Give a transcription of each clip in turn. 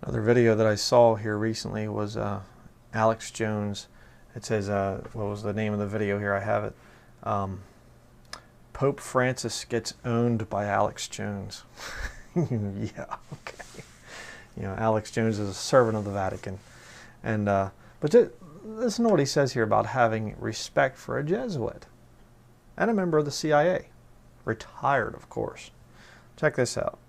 Another video that I saw here recently was Alex Jones. It says, what was the name of the video here? I have it. Pope Francis gets owned by Alex Jones. Yeah, okay. You know, Alex Jones is a servant of the Vatican. And but listen to what he says here about having respect for a Jesuit and a member of the CIA. Retired, of course. Check this out.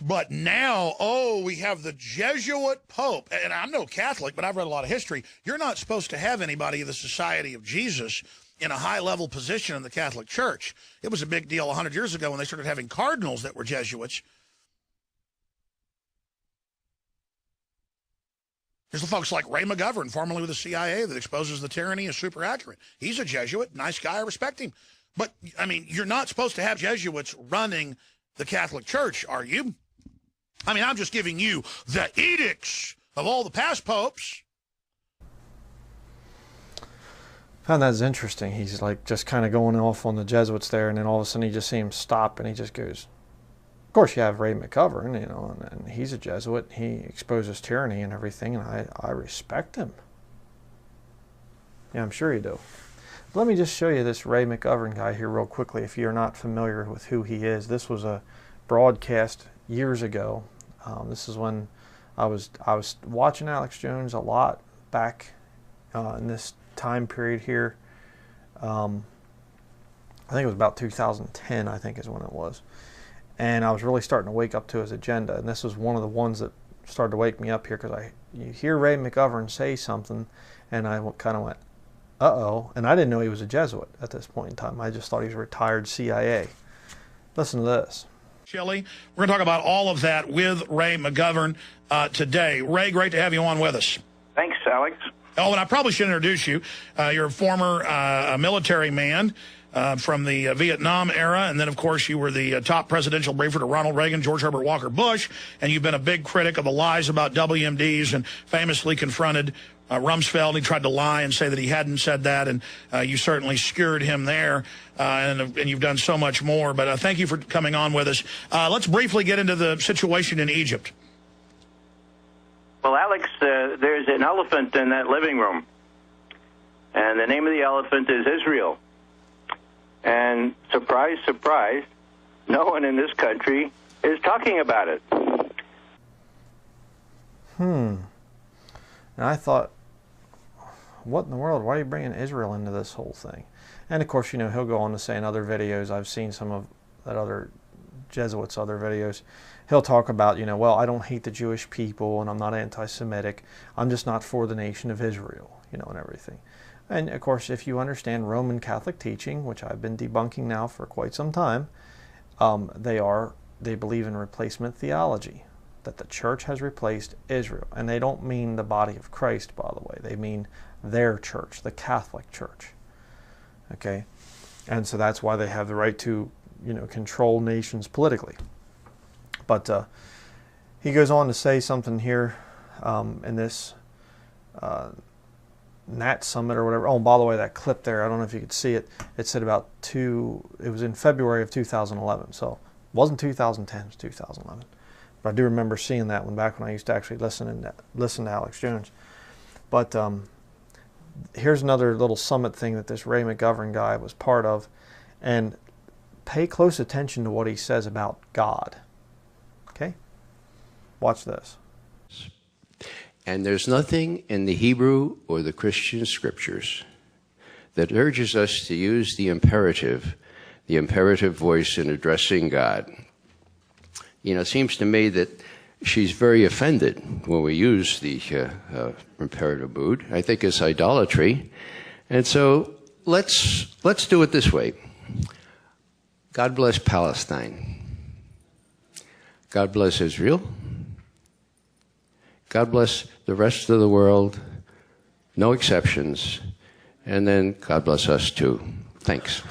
But now, oh, we have the Jesuit Pope. And I'm no Catholic, but I've read a lot of history. You're not supposed to have anybody of the Society of Jesus in a high-level position in the Catholic Church. It was a big deal 100 years ago when they started having cardinals that were Jesuits. There's the folks like Ray McGovern, formerly with the CIA, that exposes the tyranny is super accurate. He's a Jesuit, nice guy, I respect him. But, I mean, you're not supposed to have Jesuits running the Catholic Church, are you? I mean, I'm just giving you the edicts of all the past popes. Found that interesting. He's like just kind of going off on the Jesuits there, and then all of a sudden you just see him stop, and he just goes, of course you have Ray McGovern, you know, and he's a Jesuit. He exposes tyranny and everything, and I respect him. Yeah, I'm sure you do. Let me just show you this Ray McGovern guy here real quickly if you're not familiar with who he is. This was a broadcast years ago. This is when I was watching Alex Jones a lot back in this time period here. I think it was about 2010, I think is when it was. And I was really starting to wake up to his agenda. And this was one of the ones that started to wake me up here, because you hear Ray McGovern say something, and I kind of went, uh-oh. And I didn't know he was a Jesuit at this point in time. I just thought he was a retired CIA. Listen to this. Chile. We're going to talk about all of that with Ray McGovern today. Ray, great to have you on with us. Thanks, Alex. Oh, and I probably should introduce you. You're a former military man from the Vietnam era, and then, of course, you were the top presidential briefer to Ronald Reagan, George Herbert Walker Bush, and you've been a big critic of the lies about WMDs and famously confronted Rumsfeld. He tried to lie and say that he hadn't said that, and you certainly skewered him there, and you've done so much more. But thank you for coming on with us. Let's briefly get into the situation in Egypt. Well, Alex, there's an elephant in that living room, and the name of the elephant is Israel. And surprise, surprise, no one in this country is talking about it. And I thought, what in the world? Why are you bringing Israel into this whole thing? And of course, you know, he'll go on to say in other videos, I've seen some of that other Jesuits' other videos, he'll talk about, you know, well, I don't hate the Jewish people, and I'm not anti-Semitic. I'm just not for the nation of Israel, you know, and everything. And of course, if you understand Roman Catholic teaching, which I've been debunking now for quite some time, they believe in replacement theology, that the church has replaced Israel. And they don't mean the body of Christ, by the way. They mean their church, the Catholic Church. Okay? And so that's why they have the right to, you know, control nations politically. But he goes on to say something here in this Nat Summit or whatever. Oh, and by the way, that clip there, I don't know if you could see it. It said it was in February of 2011. So it wasn't 2010, it was 2011. But I do remember seeing that one back when I used to actually listen to Alex Jones. But here's another little summit thing that this Ray McGovern guy was part of. And pay close attention to what he says about God. Okay? Watch this. And there's nothing in the Hebrew or the Christian scriptures that urges us to use the imperative voice in addressing God. You know, it seems to me that she's very offended when we use the imperative mood. I think it's idolatry. And so let's do it this way. God bless Palestine. God bless Israel. God bless the rest of the world, no exceptions. And then God bless us too. Thanks.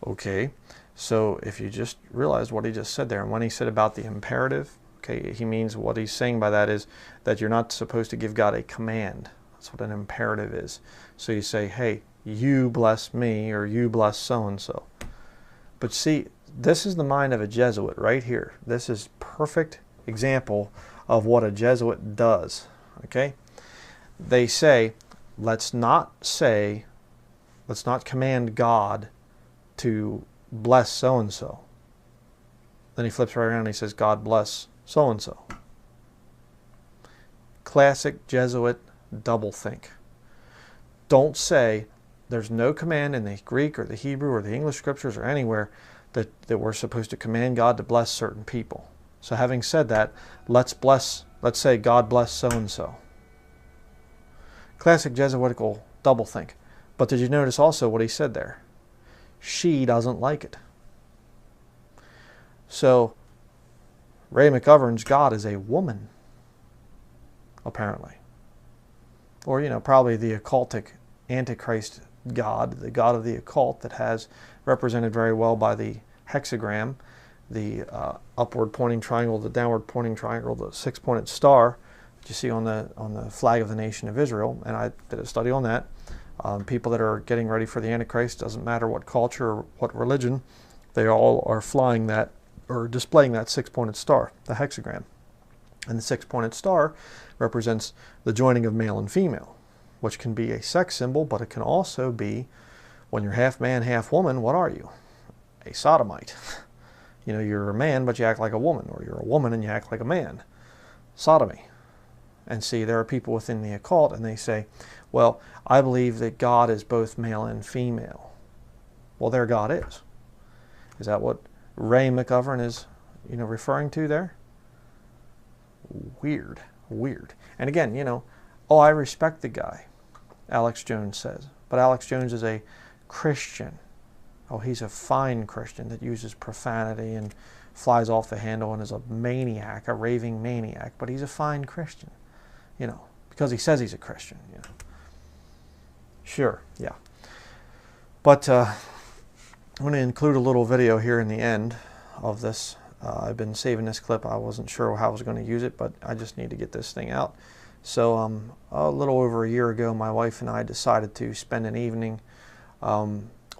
Okay, so if you just realize what he just said there, and when he said about the imperative, okay, he means what he's saying by that is that you're not supposed to give God a command. That's what an imperative is. So you say, hey, you bless me or you bless so-and-so. But see, this is the mind of a Jesuit right here. This is perfect example of what a Jesuit does. Okay? They say, let's not command God to bless so-and-so. Then he flips right around and he says, God bless so-and-so. Classic Jesuit doublethink. Don't say there's no command in the Greek or the Hebrew or the English scriptures or anywhere that we're supposed to command God to bless certain people. So having said that, let's say God bless so-and-so. Classic Jesuitical doublethink. But did you notice also what he said there? She doesn't like it. So Ray McGovern's God is a woman, apparently. Or, you know, probably the occultic Antichrist God, the God of the occult that has represented very well by the hexagram, the upward pointing triangle, the downward pointing triangle, the six-pointed star that you see on the flag of the nation of Israel. And I did a study on that. People that are getting ready for the Antichrist, doesn't matter what culture or what religion, they all are flying that or displaying that six-pointed star, the hexagram. And the six-pointed star represents the joining of male and female, which can be a sex symbol, but it can also be, when you're half man, half woman, what are you? A sodomite. You know, you're a man, but you act like a woman, or you're a woman and you act like a man. Sodomy. And see, there are people within the occult, and they say, well, I believe that God is both male and female. Well, there God is. Is that what Ray McGovern is, you know, referring to there? Weird. Weird. And again, you know, oh, I respect the guy, Alex Jones says. But Alex Jones is a Christian. Oh, he's a fine Christian that uses profanity and flies off the handle and is a maniac, a raving maniac. But he's a fine Christian, you know, because he says he's a Christian, you know. Sure, yeah. But I'm going to include a little video here in the end of this. I've been saving this clip. I wasn't sure how I was going to use it, but I just need to get this thing out. So a little over a year ago, my wife and I decided to spend an evening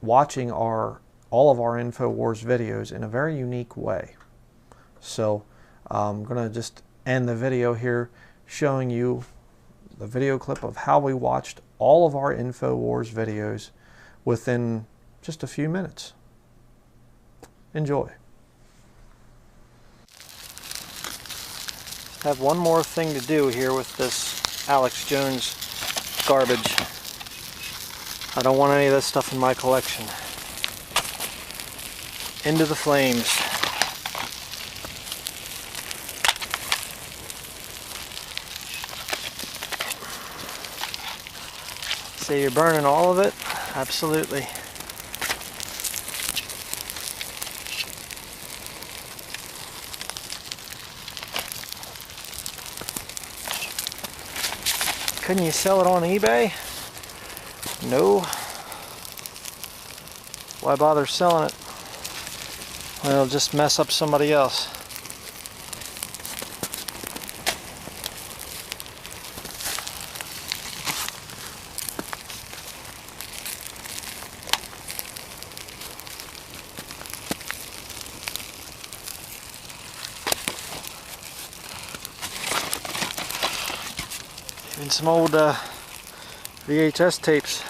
watching all of our InfoWars videos in a very unique way. So I'm going to just end the video here showing you the video clip of how we watched all of our InfoWars videos within just a few minutes. Enjoy. I have one more thing to do here with this Alex Jones garbage. I don't want any of this stuff in my collection. Into the flames. Say you're burning all of it? Absolutely. Couldn't you sell it on eBay? No. Why bother selling it? Well, it'll just mess up somebody else. Even some old VHS tapes.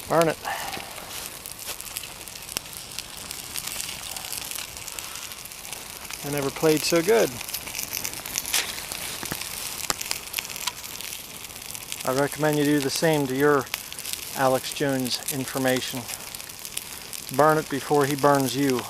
Burn it. I never played so good. I recommend you do the same to your Alex Jones information. Burn it before he burns you.